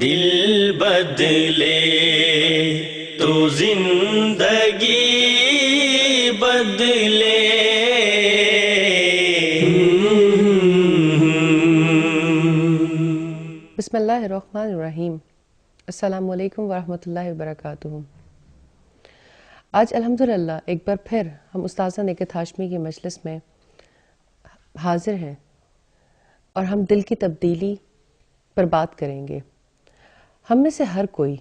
دل بدلے تو زندگی بدلے. بسم اللہ الرحمن الرحیم. السلام علیکم ورحمۃ اللہ وبرکاتہ. آج الحمدللہ ایک بار پھر ہم استاذہ نکہت ہاشمی کی مجلس میں حاضر ہیں اور ہم دل کی تبدیلی پر بات کریں گے. ہم میں سے ہر کوئی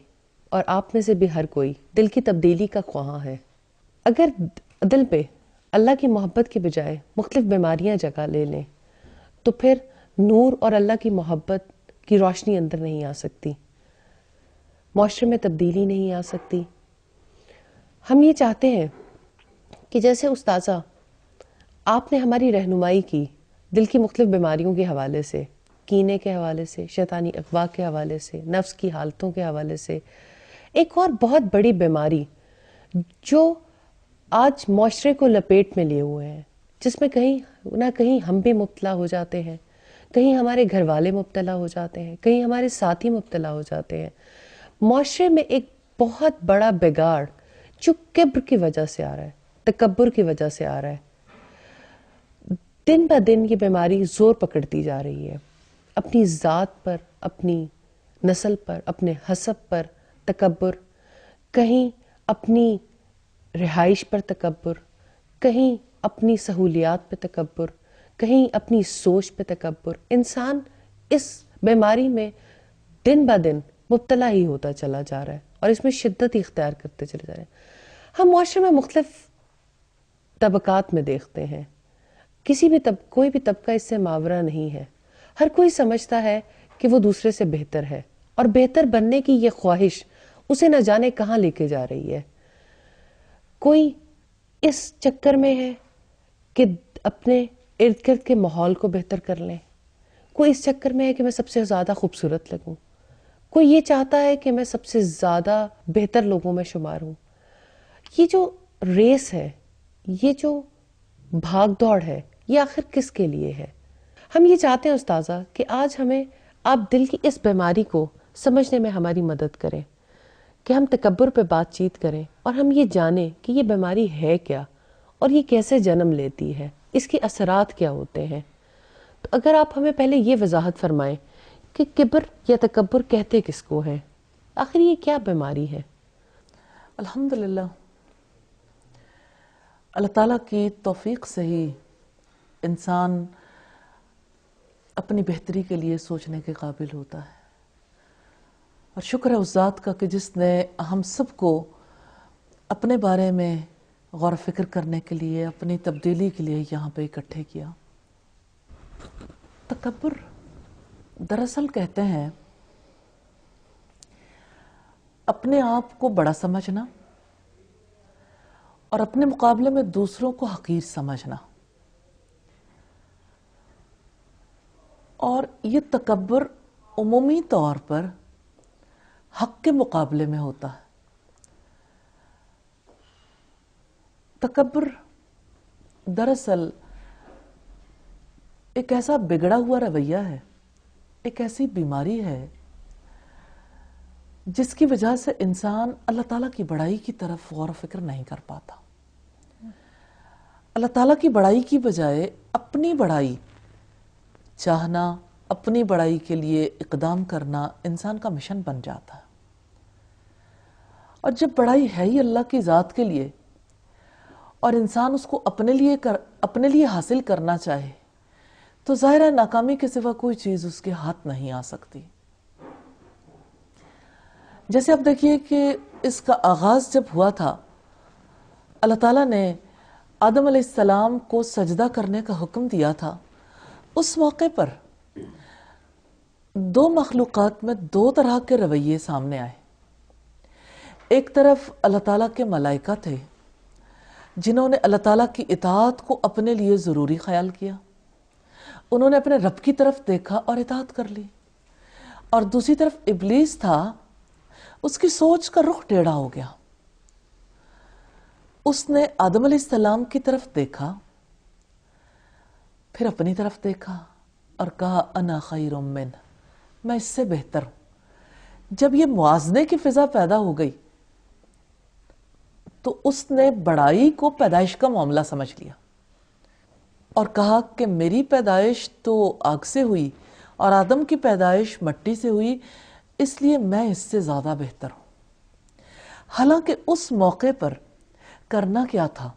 اور آپ میں سے بھی ہر کوئی دل کی تبدیلی کا خواہاں ہے. اگر دل پہ اللہ کی محبت کے بجائے مختلف بیماریاں جگہ لے لیں تو پھر نور اور اللہ کی محبت کی روشنی اندر نہیں آ سکتی، معاشرے میں تبدیلی نہیں آ سکتی. ہم یہ چاہتے ہیں کہ جیسے استاذہ آپ نے ہماری رہنمائی کی دل کی مختلف بیماریوں کے حوالے سے، کینے کے حوالے سے، شیطانی اغوا کے حوالے سے، نفس کی حالتوں کے حوالے سے، ایک اور بہت بڑی بیماری جو آج معاشرے کو لپیٹ میں لیے ہوئے ہیں، جس میں کہیں نہ کہیں ہم بھی مبتلا ہو جاتے ہیں، کہیں ہمارے گھر والے مبتلا ہو جاتے ہیں، کہیں ہمارے ساتھی مبتلا ہو جاتے ہیں. معاشرے میں ایک بہت بڑا بگاڑ جو کبر کی وجہ سے آ رہا ہے، تکبر کی وجہ سے آ رہا ہے. دن بہ دن یہ بیماری زور پکڑتی جا رہی ہے. اپنی ذات پر، اپنی نسل پر، اپنے حسب پر تکبر، کہیں اپنی رہائش پر تکبر، کہیں اپنی سہولیات پہ تکبر، کہیں اپنی سوچ پہ تکبر. انسان اس بیماری میں دن بہ دن مبتلا ہی ہوتا چلا جا رہا ہے اور اس میں شدت اختیار کرتے چلے جا رہے ہیں. ہم معاشرے میں مختلف طبقات میں دیکھتے ہیں. کوئی بھی طبقہ اس سے ماورا نہیں ہے. ہر کوئی سمجھتا ہے کہ وہ دوسرے سے بہتر ہے اور بہتر بننے کی یہ خواہش اسے نہ جانے کہاں لے کے جا رہی ہے. کوئی اس چکر میں ہے کہ اپنے ارد گرد کے ماحول کو بہتر کر لیں، کوئی اس چکر میں ہے کہ میں سب سے زیادہ خوبصورت لگوں، کوئی یہ چاہتا ہے کہ میں سب سے زیادہ بہتر لوگوں میں شمار ہوں. یہ جو ریس ہے، یہ جو بھاگ دوڑ ہے، یہ آخر کس کے لیے ہے؟ ہم یہ چاہتے ہیں استاذہ کہ آج ہمیں آپ دل کی اس بیماری کو سمجھنے میں ہماری مدد کریں، کہ ہم تکبر پہ بات چیت کریں اور ہم یہ جانیں کہ یہ بیماری ہے کیا اور یہ کیسے جنم لیتی ہے، اس کے اثرات کیا ہوتے ہیں. تو اگر آپ ہمیں پہلے یہ وضاحت فرمائیں کہ کبر یا تکبر کہتے کس کو ہیں، آخر یہ کیا بیماری ہے؟ الحمدللہ اللہ تعالیٰ کی توفیق سے ہی انسان اپنی بہتری کے لیے سوچنے کے قابل ہوتا ہے، اور شکر ہے اس ذات کا کہ جس نے ہم سب کو اپنے بارے میں غور و فکر کرنے کے لیے، اپنی تبدیلی کے لیے یہاں پہ اکٹھے کیا. تکبر دراصل کہتے ہیں اپنے آپ کو بڑا سمجھنا اور اپنے مقابلے میں دوسروں کو حقیر سمجھنا. اور یہ تکبر عمومی طور پر حق کے مقابلے میں ہوتا ہے. تکبر دراصل ایک ایسا بگڑا ہوا رویہ ہے، ایک ایسی بیماری ہے جس کی وجہ سے انسان اللہ تعالیٰ کی بڑائی کی طرف غور و فکر نہیں کر پاتا. اللہ تعالیٰ کی بڑائی کی بجائے اپنی بڑائی چاہنا، اپنی بڑائی کے لیے اقدام کرنا انسان کا مشن بن جاتا ہے. اور جب بڑائی ہے ہی اللہ کی ذات کے لیے اور انسان اس کو اپنے لیے حاصل کرنا چاہے تو ظاہر ہے ناکامی کے سوا کوئی چیز اس کے ہاتھ نہیں آ سکتی. جیسے آپ دیکھیے کہ اس کا آغاز جب ہوا تھا، اللہ تعالیٰ نے آدم علیہ السلام کو سجدہ کرنے کا حکم دیا تھا. اس موقع پر دو مخلوقات میں دو طرح کے رویے سامنے آئے. ایک طرف اللہ تعالیٰ کے ملائکہ تھے جنہوں نے اللہ تعالیٰ کی اطاعت کو اپنے لیے ضروری خیال کیا، انہوں نے اپنے رب کی طرف دیکھا اور اطاعت کر لی. اور دوسری طرف ابلیس تھا، اس کی سوچ کا رخ ٹیڑھا ہو گیا. اس نے آدم علیہ السلام کی طرف دیکھا، پھر اپنی طرف دیکھا اور کہا انا خیر منہ، میں اس سے بہتر ہوں. جب یہ موازنے کی فضا پیدا ہو گئی تو اس نے بڑائی کو پیدائش کا معاملہ سمجھ لیا اور کہا کہ میری پیدائش تو آگ سے ہوئی اور آدم کی پیدائش مٹی سے ہوئی، اس لیے میں اس سے زیادہ بہتر ہوں۔ حالانکہ اس موقع پر کرنا کیا تھا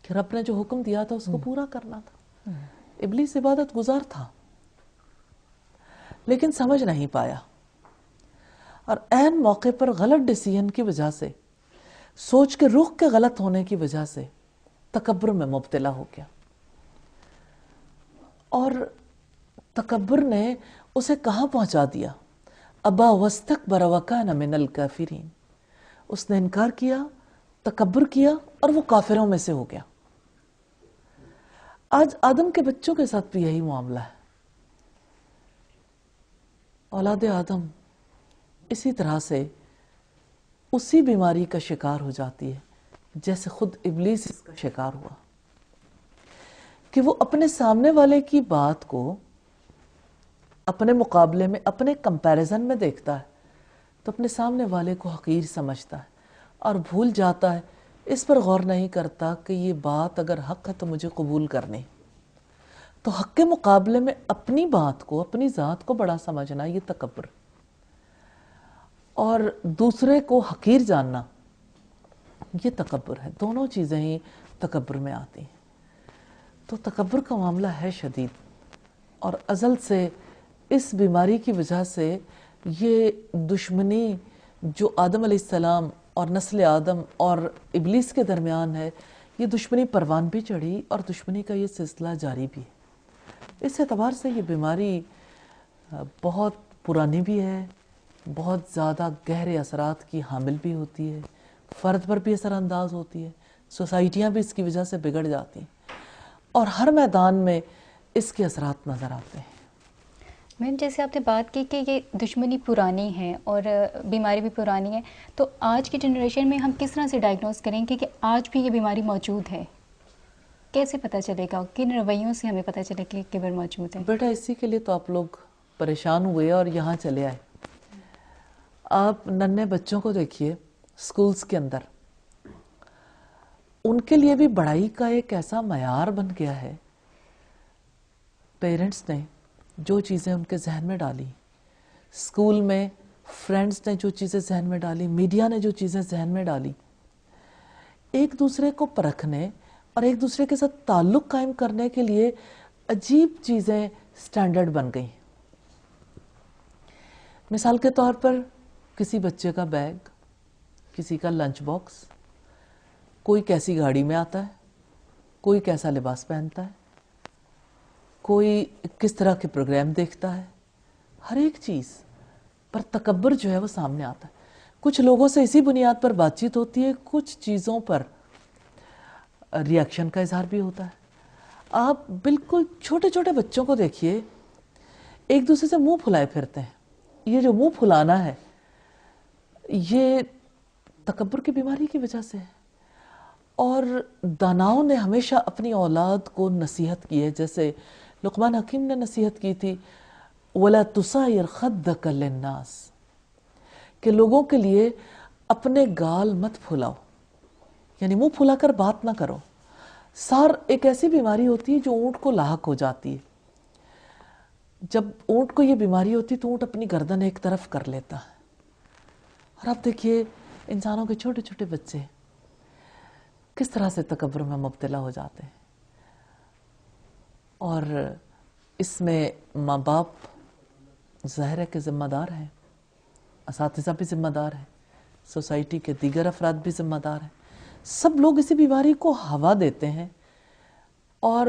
کہ رب نے جو حکم دیا تھا اس کو پورا کرنا تھا۔ ابلیس عبادت گزار تھا لیکن سمجھ نہیں پایا، اور عین موقع پر غلط ڈیسیژن کی وجہ سے، سوچ کے رخ کے غلط ہونے کی وجہ سے تکبر میں مبتلا ہو گیا، اور تکبر نے اسے کہاں پہنچا دیا؟ ابا واستکبر وکان من الکافرین، اس نے انکار کیا، تکبر کیا، اور وہ کافروں میں سے ہو گیا۔ آج آدم کے بچوں کے ساتھ بھی یہی معاملہ ہے۔ اولاد آدم اسی طرح سے اسی بیماری کا شکار ہو جاتی ہے جیسے خود ابلیس اس کا شکار ہوا، کہ وہ اپنے سامنے والے کی بات کو اپنے مقابلے میں، اپنے کمپیریزن میں دیکھتا ہے تو اپنے سامنے والے کو حقیر سمجھتا ہے اور بھول جاتا ہے، اس پر غور نہیں کرتا کہ یہ بات اگر حق ہے تو مجھے قبول کرنی۔ تو حق کے مقابلے میں اپنی بات کو، اپنی ذات کو بڑا سمجھنا، یہ تکبر، اور دوسرے کو حقیر جاننا، یہ تکبر ہے۔ دونوں چیزیں ہی تکبر میں آتی ہیں۔ تو تکبر کا معاملہ ہے شدید، اور ازل سے اس بیماری کی وجہ سے یہ دشمنی جو آدم علیہ السلام اور نسل آدم اور ابلیس کے درمیان ہے، یہ دشمنی پروان بھی چڑھی اور دشمنی کا یہ سلسلہ جاری بھی ہے۔ اس اعتبار سے یہ بیماری بہت پرانی بھی ہے، بہت زیادہ گہرے اثرات کی حامل بھی ہوتی ہے، فرد پر بھی اثر انداز ہوتی ہے، سوسائٹیاں بھی اس کی وجہ سے بگڑ جاتی ہیں، اور ہر میدان میں اس کے اثرات نظر آتے ہیں۔ میم جیسے آپ نے بات کی کہ یہ دشمنی پرانی ہے اور بیماری بھی پرانی ہے، تو آج کی جنریشن میں ہم کس طرح سے ڈائگنوز کریں گے کہ آج بھی یہ بیماری موجود ہے؟ کیسے پتہ چلے گا؟ کن رویوں سے ہمیں پتہ چلے کہ کبر موجود ہے؟ بیٹا اسی کے لیے تو آپ لوگ پریشان ہوئے اور یہاں چلے آئے۔ آپ ننھے بچوں کو دیکھیے سکولز کے اندر، ان کے لیے بھی بڑائی کا ایک ایسا معیار بن گیا ہے۔ پیرنٹس نے جو چیزیں ان کے ذہن میں ڈالی، اسکول میں فرینڈز نے جو چیزیں ذہن میں ڈالی، میڈیا نے جو چیزیں ذہن میں ڈالی، ایک دوسرے کو پرکھنے اور ایک دوسرے کے ساتھ تعلق قائم کرنے کے لیے عجیب چیزیں سٹینڈرڈ بن گئی۔ مثال کے طور پر کسی بچے کا بیگ، کسی کا لنچ باکس، کوئی کیسی گاڑی میں آتا ہے، کوئی کیسا لباس پہنتا ہے، کوئی کس طرح کے پروگرام دیکھتا ہے، ہر ایک چیز پر تکبر جو ہے وہ سامنے آتا ہے۔ کچھ لوگوں سے اسی بنیاد پر بات چیت ہوتی ہے، کچھ چیزوں پر ری ایکشن کا اظہار بھی ہوتا ہے۔ آپ بالکل چھوٹے چھوٹے بچوں کو دیکھیے، ایک دوسرے سے منہ پھلائے پھرتے ہیں۔ یہ جو منہ پھلانا ہے یہ تکبر کی بیماری کی وجہ سے ہے، اور داناؤں نے ہمیشہ اپنی اولاد کو نصیحت کی ہے، جیسے لقمان حکیم نے نصیحت کی تھی وَلَا تُصَائِرْ خَدَّكَ لِلنَّاسِ، کہ لوگوں کے لیے اپنے گال مت پھلاؤ، یعنی منہ پھلا کر بات نہ کرو۔ سار ایک ایسی بیماری ہوتی ہے جو اونٹ کو لاحق ہو جاتی ہے۔ جب اونٹ کو یہ بیماری ہوتی ہے تو اونٹ اپنی گردن ایک طرف کر لیتا ہے، اور اب دیکھیے انسانوں کے چھوٹے چھوٹے بچے کس طرح سے تکبر میں مبتلا ہو جاتے ہیں، اور اس میں ماں باپ ظاہر ہے کہ ذمہ دار ہیں، اساتذہ بھی ذمہ دار ہیں، سوسائٹی کے دیگر افراد بھی ذمہ دار ہیں۔ سب لوگ اسی بیماری کو ہوا دیتے ہیں، اور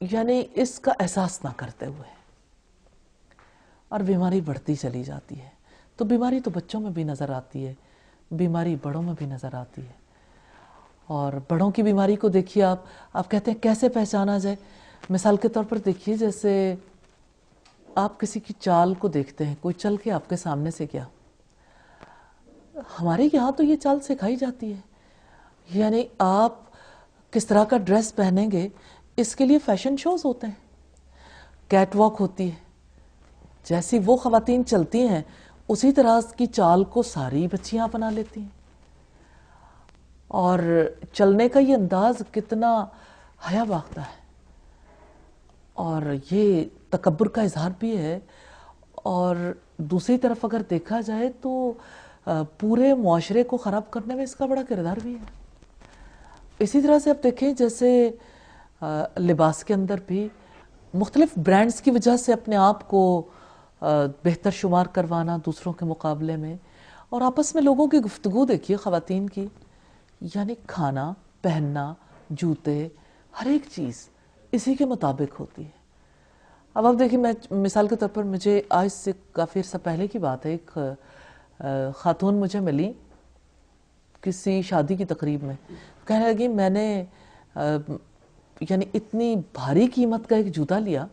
یعنی اس کا احساس نہ کرتے ہوئے، اور بیماری بڑھتی چلی جاتی ہے۔ تو بیماری تو بچوں میں بھی نظر آتی ہے، بیماری بڑوں میں بھی نظر آتی ہے۔ اور بڑوں کی بیماری کو دیکھیے، آپ کہتے ہیں کیسے پہچانا جائے؟ مثال کے طور پر دیکھیے، جیسے آپ کسی کی چال کو دیکھتے ہیں، کوئی چل کے آپ کے سامنے سے گیا، ہمارے یہاں تو یہ چال سکھائی جاتی ہے، یعنی آپ کس طرح کا ڈریس پہنیں گے اس کے لیے فیشن شوز ہوتے ہیں، کیٹ واک ہوتی ہے، جیسی وہ خواتین چلتی ہیں اسی طرح کی چال کو ساری بچیاں اپنا لیتی ہیں، اور چلنے کا یہ انداز کتنا حیا باختہ ہے، اور یہ تکبر کا اظہار بھی ہے، اور دوسری طرف اگر دیکھا جائے تو پورے معاشرے کو خراب کرنے میں اس کا بڑا کردار بھی ہے۔ اسی طرح سے آپ دیکھیں جیسے لباس کے اندر بھی مختلف برانڈز کی وجہ سے اپنے آپ کو بہتر شمار کروانا دوسروں کے مقابلے میں، اور آپس میں لوگوں کی گفتگو دیکھیے خواتین کی، یعنی کھانا، پہننا، جوتے، ہر ایک چیز اسی کے مطابق ہوتی ہے۔ اب آپ دیکھیں، میں مثال کے طور پر مجھے آج سے کافی عرصہ پہلے کی بات ہے، ایک خاتون مجھے ملی کسی شادی کی تقریب میں، کہنے لگی میں نے یعنی اتنی بھاری قیمت کا ایک جوتا لیا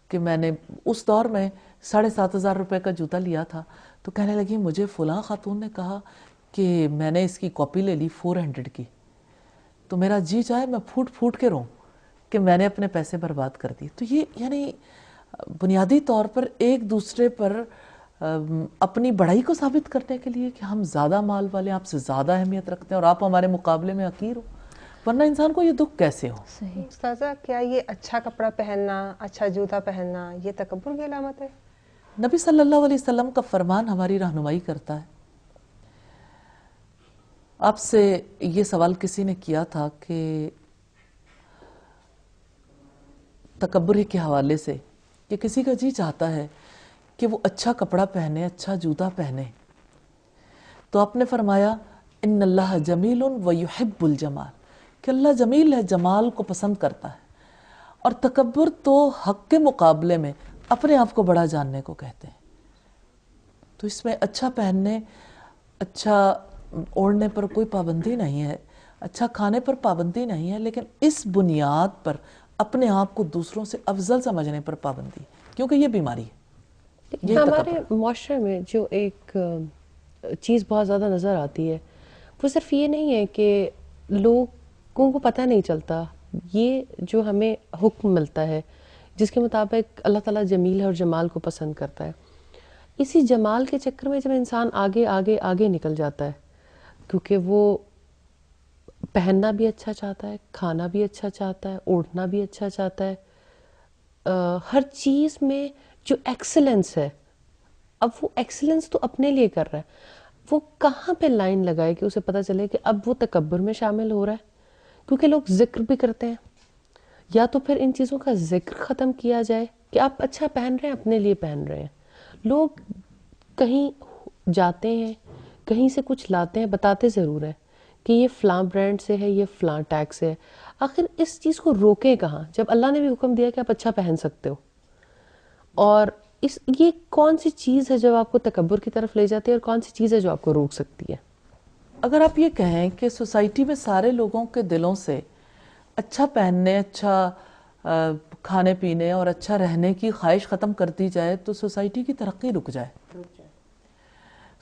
کہ میں نے اس دور میں 7,500 روپے کا جوتا لیا تھا، تو کہنے لگی مجھے فلاں خاتون نے کہا کہ میں نے اس کی کاپی لے لی 400 کی، تو میرا جی چاہے میں پھوٹ پھوٹ کے روں کہ میں نے اپنے پیسے برباد کر دی۔ تو یہ یعنی بنیادی طور پر ایک دوسرے پر اپنی بڑائی کو ثابت کرنے کے لیے کہ ہم زیادہ مال والے، آپ سے زیادہ اہمیت رکھتے ہیں اور آپ ہمارے مقابلے میں حقیر ہو، ورنہ انسان کو یہ دکھ کیسے ہو؟ استاذہ، کیا یہ اچھا کپڑا پہننا، اچھا جوتا پہننا یہ تکبر کی علامت ہے؟ نبی صلی اللہ علیہ وسلم کا فرمان ہماری رہنمائی کرتا ہے۔ آپ سے یہ سوال کسی نے کیا تھا کہ تکبر کے حوالے سے کہ کسی کا جی چاہتا ہے کہ وہ اچھا کپڑا پہنے، اچھا جوتا پہنے، تو آپ نے فرمایا ان اللہ جمیل ویحب الجمال، کہ اللہ جمیل ہے، جمال کو پسند کرتا ہے، اور تکبر تو حق کے مقابلے میں اپنے آپ کو بڑا جاننے کو کہتے ہیں۔ تو اس میں اچھا پہننے، اچھا اوڑھنے پر کوئی پابندی نہیں ہے، اچھا کھانے پر پابندی نہیں ہے، لیکن اس بنیاد پر اپنے آپ کو دوسروں سے افضل سمجھنے پر پابندی ہے، کیونکہ یہ بیماری ہے۔ یہ ہمارے تکبر۔ معاشرے میں جو ایک چیز بہت زیادہ نظر آتی ہے وہ صرف یہ نہیں ہے کہ لوگوں کو پتہ نہیں چلتا، یہ جو ہمیں حکم ملتا ہے جس کے مطابق اللہ تعالیٰ جمیل ہے اور جمال کو پسند کرتا ہے، اسی جمال کے چکر میں جب انسان آگے آگے آگے نکل جاتا ہے، کیونکہ وہ پہننا بھی اچھا چاہتا ہے، کھانا بھی اچھا چاہتا ہے، اوڑھنا بھی اچھا چاہتا ہے، ہر چیز میں جو ایکسلنس ہے، اب وہ ایکسلنس تو اپنے لیے کر رہا ہے، وہ کہاں پہ لائن لگائے کہ اسے پتہ چلے کہ اب وہ تکبر میں شامل ہو رہا ہے؟ کیونکہ لوگ ذکر بھی کرتے ہیں، یا تو پھر ان چیزوں کا ذکر ختم کیا جائے کہ آپ اچھا پہن رہے ہیں، اپنے لیے پہن رہے ہیں۔ لوگ کہیں جاتے ہیں، کہیں سے کچھ لاتے ہیں، بتاتے ضرور ہیں کہ یہ فلاں برانڈ سے ہے، یہ فلاں ٹیگ سے ہے، آخر اس چیز کو روکیں کہاں جب اللہ نے بھی حکم دیا کہ آپ اچھا پہن سکتے ہو؟ اور یہ کون سی چیز ہے جو آپ کو تکبر کی طرف لے جاتی ہے، اور کون سی چیز ہے جو آپ کو روک سکتی ہے؟ اگر آپ یہ کہیں کہ سوسائٹی میں سارے لوگوں کے دلوں سے اچھا پہننے، اچھا کھانے پینے اور اچھا رہنے کی خواہش ختم کر دی جائے تو سوسائٹی کی ترقی رک جائے۔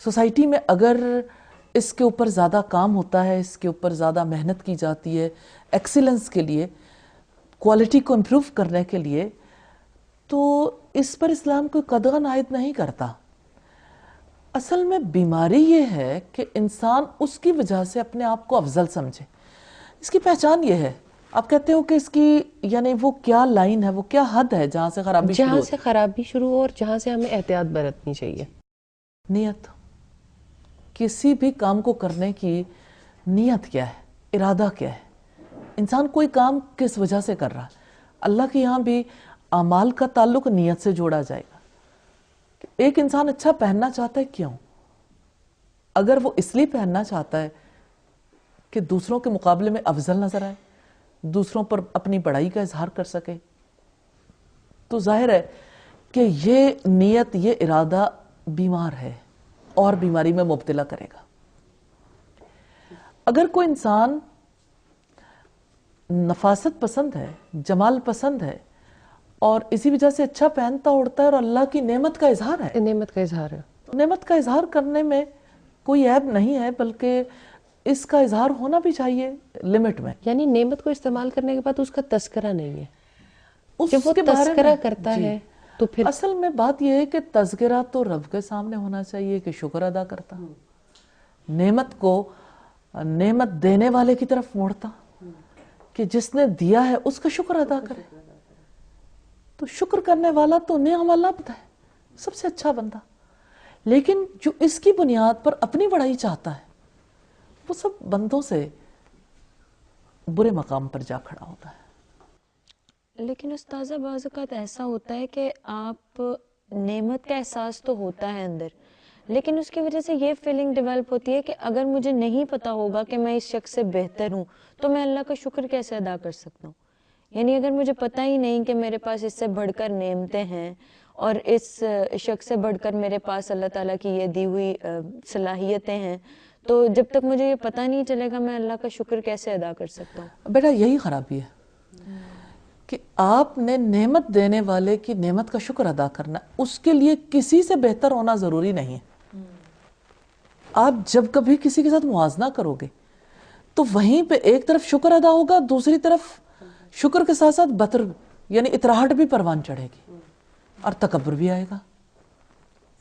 سوسائٹی میں اگر اس کے اوپر زیادہ کام ہوتا ہے، اس کے اوپر زیادہ محنت کی جاتی ہے ایکسیلنس کے لیے، کوالٹی کو امپروو کرنے کے لیے، تو اس پر اسلام کوئی قدغن عائد نہیں کرتا۔ اصل میں بیماری یہ ہے کہ انسان اس کی وجہ سے اپنے آپ کو افضل سمجھے۔ اس کی پہچان یہ ہے، آپ کہتے ہو کہ اس کی یعنی وہ کیا لائن ہے، وہ کیا حد ہے جہاں سے خرابی شروع جہاں ہوتی سے خرابی شروع ہو اور جہاں سے ہمیں احتیاط برتنی چاہیے۔ نیت، کسی بھی کام کو کرنے کی نیت کیا ہے، ارادہ کیا ہے، انسان کوئی کام کس وجہ سے کر رہا ہے۔ اللہ کے یہاں بھی اعمال کا تعلق نیت سے جوڑا جائے گا۔ ایک انسان اچھا پہننا چاہتا ہے، کیوں؟ اگر وہ اس لیے پہننا چاہتا ہے کہ دوسروں کے مقابلے میں افضل نظر آئے، دوسروں پر اپنی بڑائی کا اظہار کر سکے، تو ظاہر ہے کہ یہ نیت، یہ ارادہ بیمار ہے اور بیماری میں مبتلا کرے گا۔ اگر کوئی انسان نفاست پسند ہے، جمال پسند ہے، اور اسی وجہ سے اچھا پہنتا اڑتا ہے اور اللہ کی نعمت کا اظہار ہے، نعمت کا اظہار ہے، نعمت کا اظہار کرنے میں کوئی عیب نہیں ہے، بلکہ اس کا اظہار ہونا بھی چاہیے لمٹ میں۔ یعنی نعمت کو استعمال کرنے کے بعد اس کا تذکرہ نہیں ہے۔ اس جب وہ کے بارے میں تذکرہ کرتا جی، ہے تو پھر اصل میں بات یہ ہے کہ تذکرہ تو رب کے سامنے ہونا چاہیے کہ شکر ادا کرتا، نعمت کو نعمت دینے والے کی طرف موڑتا کہ جس نے دیا ہے اس کا شکر ادا کرے. تو شکر کرنے والا تو نعم العبد ہے، سب سے اچھا بندہ. لیکن جو اس کی بنیاد پر اپنی بڑائی چاہتا ہے وہ سب بندوں سے برے مقام پر جا کھڑا ہوتا ہے. لیکن استاذہ بعض اوقات ایسا ہوتا ہے کہ آپ نعمت کا احساس تو ہوتا ہے اندر، لیکن اس کی وجہ سے یہ فیلنگ ڈیولپ ہوتی ہے کہ اگر مجھے نہیں پتا ہوگا کہ میں اس شخص سے بہتر ہوں تو میں اللہ کا شکر کیسے ادا کر سکتا ہوں. یعنی اگر مجھے پتا ہی نہیں کہ میرے پاس اس سے بڑھ کر نعمتیں ہیں اور اس شخص سے بڑھ کر میرے پاس اللہ تعالیٰ کی یہ دی ہوئی صلاحیتیں ہیں، تو جب تک مجھے یہ پتہ نہیں چلے گا میں اللہ کا شکر کیسے ادا کر سکتا ہوں. بیٹا یہی خرابی ہے کہ آپ نے نعمت دینے والے کی نعمت کا شکر ادا کرنا، اس کے لیے کسی سے بہتر ہونا ضروری نہیں ہے. آپ جب کبھی کسی کے ساتھ موازنہ کرو گے تو وہیں پہ ایک طرف شکر ادا ہوگا، دوسری طرف شکر کے ساتھ ساتھ بطر یعنی اطراہٹ بھی پروان چڑھے گی اور تکبر بھی آئے گا.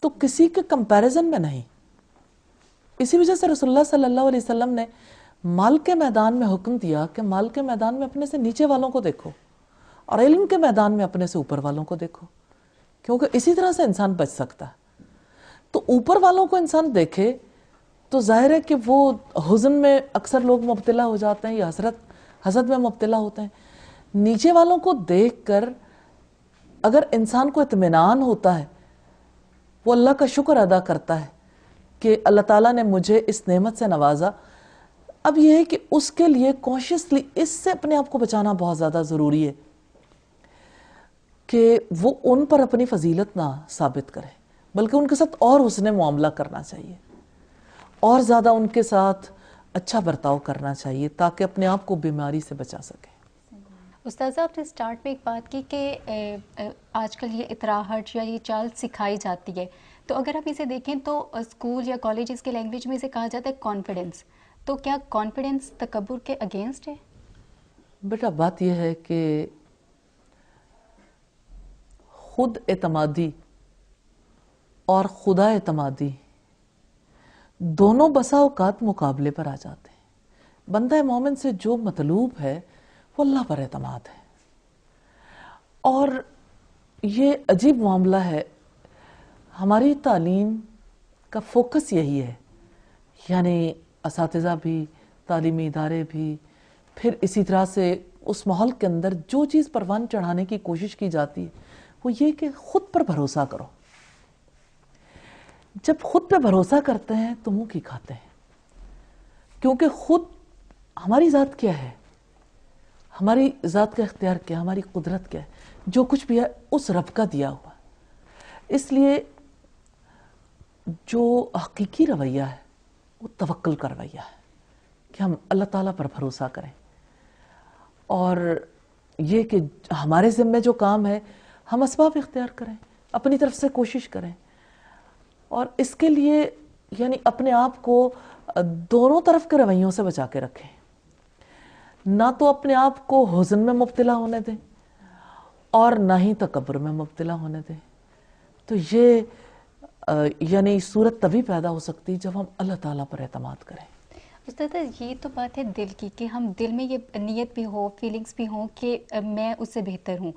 تو کسی کے کمپیریزن میں نہیں. اسی وجہ سے رسول اللہ صلی اللہ علیہ وسلم نے مال کے میدان میں حکم دیا کہ مال کے میدان میں اپنے سے نیچے والوں کو دیکھو اور علم کے میدان میں اپنے سے اوپر والوں کو دیکھو، کیونکہ اسی طرح سے انسان بچ سکتا ہے. تو اوپر والوں کو انسان دیکھے تو ظاہر ہے کہ وہ حزن میں اکثر لوگ مبتلا ہو جاتے ہیں یا حسد میں مبتلا ہوتے ہیں. نیچے والوں کو دیکھ کر اگر انسان کو اطمینان ہوتا ہے، وہ اللہ کا شکر ادا کرتا ہے کہ اللہ تعالیٰ نے مجھے اس نعمت سے نوازا. اب یہ ہے کہ اس کے لیے کانشیسلی اس سے اپنے آپ کو بچانا بہت زیادہ ضروری ہے کہ وہ ان پر اپنی فضیلت نہ ثابت کرے، بلکہ ان کے ساتھ اور حسن معاملہ کرنا چاہیے، اور زیادہ ان کے ساتھ اچھا برتاؤ کرنا چاہیے تاکہ اپنے آپ کو بیماری سے بچا سکے. استاذہ آپ نے سٹارٹ میں ایک بات کی کہ آج کل یہ اطراہٹ یا یہ چال سکھائی جاتی ہے، تو اگر آپ اسے دیکھیں تو اسکول یا کالجز کے لینگویج میں اسے کہا جاتا ہے کانفیڈنس. تو کیا کانفیڈنس تکبر کے اگینسٹ ہے؟ بیٹا بات یہ ہے کہ خود اعتمادی اور خدا اعتمادی دونوں بسا اوقات مقابلے پر آ جاتے ہیں. بندہ مومن سے جو مطلوب ہے وہ اللہ پر اعتماد ہے، اور یہ عجیب معاملہ ہے. ہماری تعلیم کا فوکس یہی ہے، یعنی اساتذہ بھی، تعلیمی ادارے بھی، پھر اسی طرح سے اس ماحول کے اندر جو چیز پروان چڑھانے کی کوشش کی جاتی ہے وہ یہ کہ خود پر بھروسہ کرو. جب خود پہ بھروسہ کرتے ہیں تو منہ کی کھاتے ہیں، کیونکہ خود ہماری ذات کیا ہے، ہماری ذات کا اختیار کیا، ہماری قدرت کیا ہے، جو کچھ بھی ہے اس رب کا دیا ہوا. اس لیے جو حقیقی رویہ ہے وہ توکل کا رویہ ہے کہ ہم اللہ تعالیٰ پر بھروسہ کریں، اور یہ کہ ہمارے ذمے جو کام ہے ہم اسباب اختیار کریں، اپنی طرف سے کوشش کریں، اور اس کے لیے یعنی اپنے آپ کو دونوں طرف کے رویوں سے بچا کے رکھیں. نہ تو اپنے آپ کو حزن میں مبتلا ہونے دیں اور نہ ہی تکبر میں مبتلا ہونے دیں. تو یہ یعنی صورت تبھی پیدا ہو سکتی جب ہم اللہ تعالیٰ پر اعتماد کریں. استاد یہ تو بات ہے دل کی کہ ہم دل میں یہ نیت بھی ہو، فیلنگز بھی ہوں کہ میں اس سے بہتر ہوں،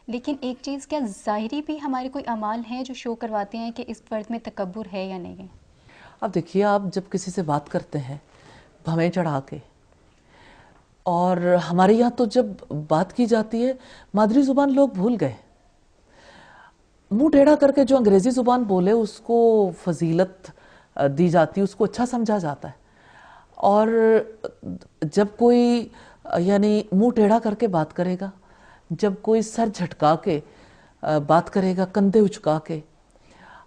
لیکن ایک چیز کیا ظاہری بھی ہمارے کوئی اعمال ہیں جو شو کرواتے ہیں کہ اس فرد میں تکبر ہے یا نہیں ہے؟ اب دیکھیے، آپ جب کسی سے بات کرتے ہیں بھویں چڑھا کے، اور ہمارے یہاں تو جب بات کی جاتی ہے مادری زبان لوگ بھول گئے، منہ ٹیڑھا کر کے جو انگریزی زبان بولے اس کو فضیلت دی جاتی ہے، اس کو اچھا سمجھا جاتا ہے. اور جب کوئی یعنی منہ ٹیڑھا کر کے بات کرے گا، جب کوئی سر جھٹکا کے بات کرے گا، کندھے اچکا کے،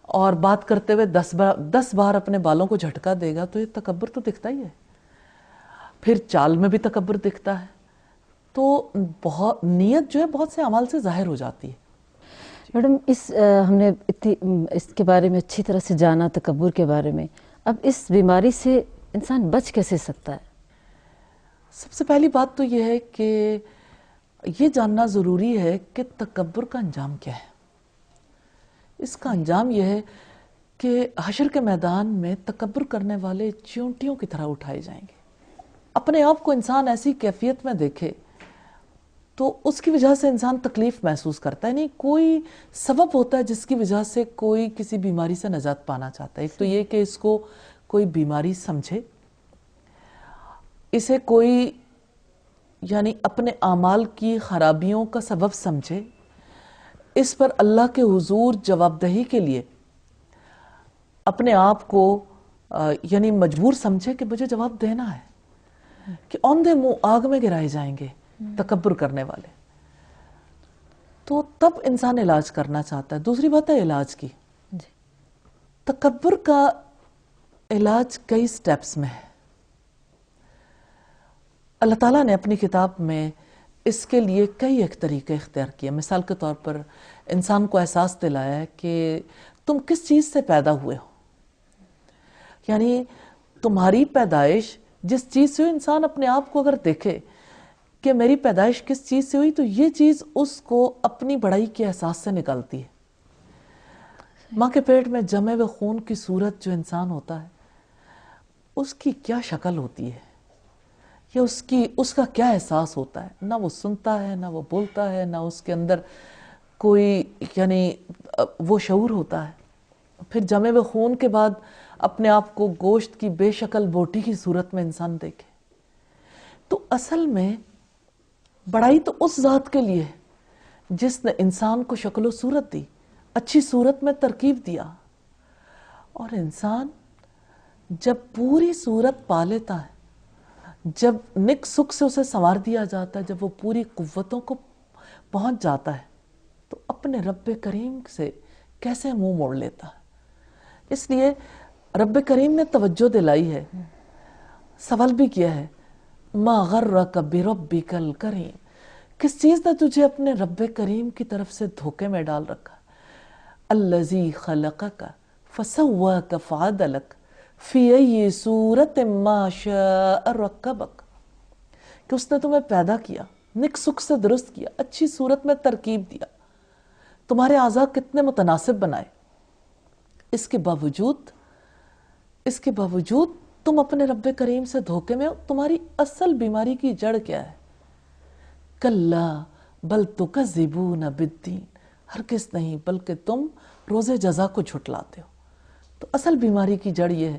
اور بات کرتے ہوئے 10 بار اپنے بالوں کو جھٹکا دے گا، تو یہ تکبر تو دکھتا ہی ہے. پھر چال میں بھی تکبر دکھتا ہے. تو بہت نیت جو ہے بہت سے اعمال سے ظاہر ہو جاتی ہے. میڈم ہم نے اس کے بارے میں اچھی طرح سے جانا، تکبر کے بارے میں. اب اس بیماری سے انسان بچ کیسے سکتا ہے؟ سب سے پہلی بات تو یہ ہے کہ یہ جاننا ضروری ہے کہ تکبر کا انجام کیا ہے. اس کا انجام یہ ہے کہ حشر کے میدان میں تکبر کرنے والے چیونٹیوں کی طرح اٹھائے جائیں گے. اپنے آپ کو انسان ایسی کیفیت میں دیکھے تو اس کی وجہ سے انسان تکلیف محسوس کرتا ہے. نہیں کوئی سبب ہوتا ہے جس کی وجہ سے کوئی کسی بیماری سے نجات پانا چاہتا ہے. ایک تو یہ کہ اس کو کوئی بیماری سمجھے, اسے کوئی یعنی اپنے اعمال کی خرابیوں کا سبب سمجھے, اس پر اللہ کے حضور جواب دہی کے لیے اپنے آپ کو یعنی مجبور سمجھے کہ مجھے جواب دینا ہے, کہ اوندھے منہ آگ میں گرائے جائیں گے تکبر کرنے والے. تو تب انسان علاج کرنا چاہتا ہے. دوسری بات ہے علاج کی. تکبر کا علاج کئی سٹیپس میں ہے. اللہ تعالیٰ نے اپنی کتاب میں اس کے لیے کئی ایک طریقے اختیار کیے. مثال کے طور پر انسان کو احساس دلایا ہے کہ تم کس چیز سے پیدا ہوئے ہو, یعنی تمہاری پیدائش جس چیز سے ہوئی, انسان اپنے آپ کو اگر دیکھے کہ میری پیدائش کس چیز سے ہوئی تو یہ چیز اس کو اپنی بڑائی کے احساس سے نکالتی ہے. ماں کے پیٹ میں جمے ہوئے خون کی صورت جو انسان ہوتا ہے اس کی کیا شکل ہوتی ہے, یا اس کا کیا احساس ہوتا ہے. نہ وہ سنتا ہے, نہ وہ بولتا ہے, نہ اس کے اندر کوئی یعنی وہ شعور ہوتا ہے. پھر جمے ہوئے خون کے بعد اپنے آپ کو گوشت کی بے شکل بوٹی کی صورت میں انسان دیکھے. تو اصل میں بڑائی تو اس ذات کے لیے جس نے انسان کو شکل و صورت دی, اچھی صورت میں ترکیب دیا, اور انسان جب پوری صورت پا لیتا ہے, جب نک سکھ سے اسے سنوار دیا جاتا ہے, جب وہ پوری قوتوں کو پہنچ جاتا ہے, تو اپنے رب کریم سے کیسے منہ موڑ لیتا ہے. اس لیے رب کریم نے توجہ دلائی ہے, سوال بھی کیا ہے, ما غرک بربک الکریم, کس چیز نے تجھے اپنے رب کریم کی طرف سے دھوکے میں ڈال رکھا. الذی خلقک فسواک فعدلک فی ای صورت ما شاء رکبک, کہ اس نے تمہیں پیدا کیا, نک سکھ سے درست کیا, اچھی صورت میں ترکیب دیا, تمہارے اعضاء کتنے متناسب بنائے. اس کے باوجود تم اپنے رب کریم سے دھوکے میں ہو. تمہاری اصل بیماری کی جڑ کیا ہے؟ کلا بل تکذبون بالدین, ہرگز نہیں بلکہ تم روز جزا کو جھٹلاتے ہو. تو اصل بیماری کی جڑ یہ ہے.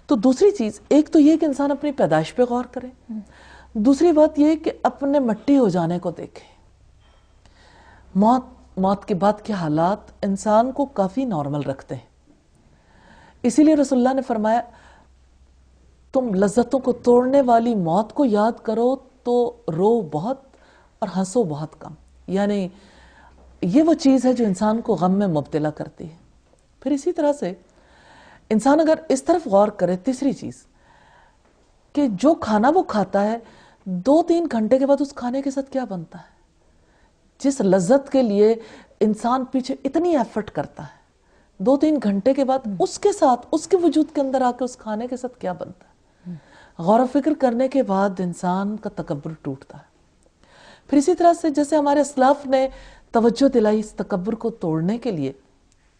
تو دوسری چیز, ایک تو یہ کہ انسان اپنی پیدائش پہ غور کرے, دوسری بات یہ کہ اپنے مٹی ہو جانے کو دیکھے. موت کے بعد کے حالات انسان کو کافی نارمل رکھتے ہیں. اسی لیے رسول اللہ نے فرمایا تم لذتوں کو توڑنے والی موت کو یاد کرو تو رو بہت اور ہنسو بہت کم. یعنی یہ وہ چیز ہے جو انسان کو غم میں مبتلا کرتی ہے. پھر اسی طرح سے انسان اگر اس طرف غور کرے, تیسری چیز کہ جو کھانا وہ کھاتا ہے 2-3 گھنٹے کے بعد اس کھانے کے ساتھ کیا بنتا ہے. جس لذت کے لیے انسان پیچھے اتنی ایفرٹ کرتا ہے, 2-3 گھنٹے کے بعد اس کے ساتھ, اس کے وجود کے اندر آ کے اس کھانے کے ساتھ کیا بنتا ہے. غور و فکر کرنے کے بعد انسان کا تکبر ٹوٹتا ہے. پھر اسی طرح سے جیسے ہمارے اسلاف نے توجہ دلائی اس تکبر کو توڑنے کے لیے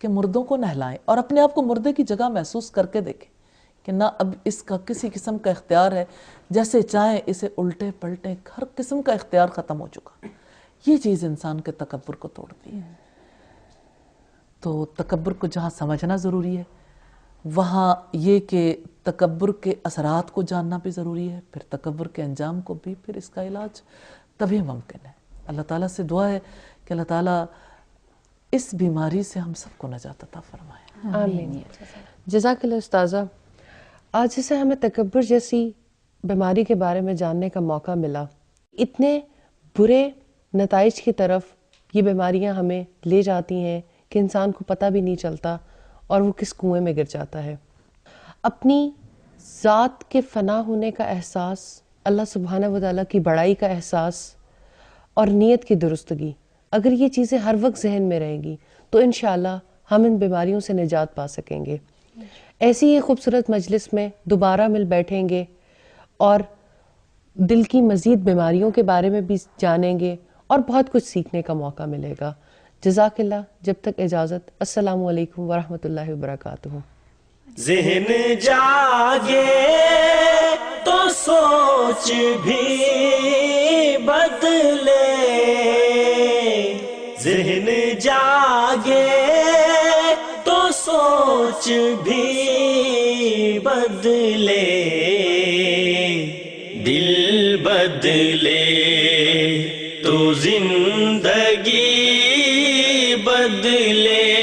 کہ مردوں کو نہلائیں اور اپنے آپ کو مردے کی جگہ محسوس کر کے دیکھیں کہ نہ اب اس کا کسی قسم کا اختیار ہے, جیسے چاہیں اسے الٹے پلٹیں, ہر قسم کا اختیار ختم ہو چکا. یہ چیز انسان کے تکبر کو توڑتی ہے. تو تکبر کو جہاں سمجھنا ضروری ہے, وہاں یہ کہ تکبر کے اثرات کو جاننا بھی ضروری ہے, پھر تکبر کے انجام کو بھی, پھر اس کا علاج تبھی ممکن ہے. اللہ تعالیٰ سے دعا ہے کہ اللہ تعالیٰ اس بیماری سے ہم سب کو نجات عطا فرمائے. آمین. جزاک اللہ استاذہ. آج جیسے ہمیں تکبر جیسی بیماری کے بارے میں جاننے کا موقع ملا, اتنے برے نتائج کی طرف یہ بیماریاں ہمیں لے جاتی ہیں کہ انسان کو پتہ بھی نہیں چلتا اور وہ کس کنویں میں گر جاتا ہے. اپنی ذات کے فنا ہونے کا احساس, اللہ سبحانہ و تعالیٰ کی بڑائی کا احساس اور نیت کی درستگی, اگر یہ چیزیں ہر وقت ذہن میں رہیں گی تو انشاءاللہ ہم ان بیماریوں سے نجات پا سکیں گے. ایسی ہی خوبصورت مجلس میں دوبارہ مل بیٹھیں گے اور دل کی مزید بیماریوں کے بارے میں بھی جانیں گے اور بہت کچھ سیکھنے کا موقع ملے گا. جزاک اللہ. جب تک اجازت. السلام علیکم ورحمۃ اللہ وبرکاتہ. ذہن جاگے تو سوچ بھی بدلے، ذہن جاگے تو سوچ بھی بدلے، دل بدلے تو زندگی بدلے.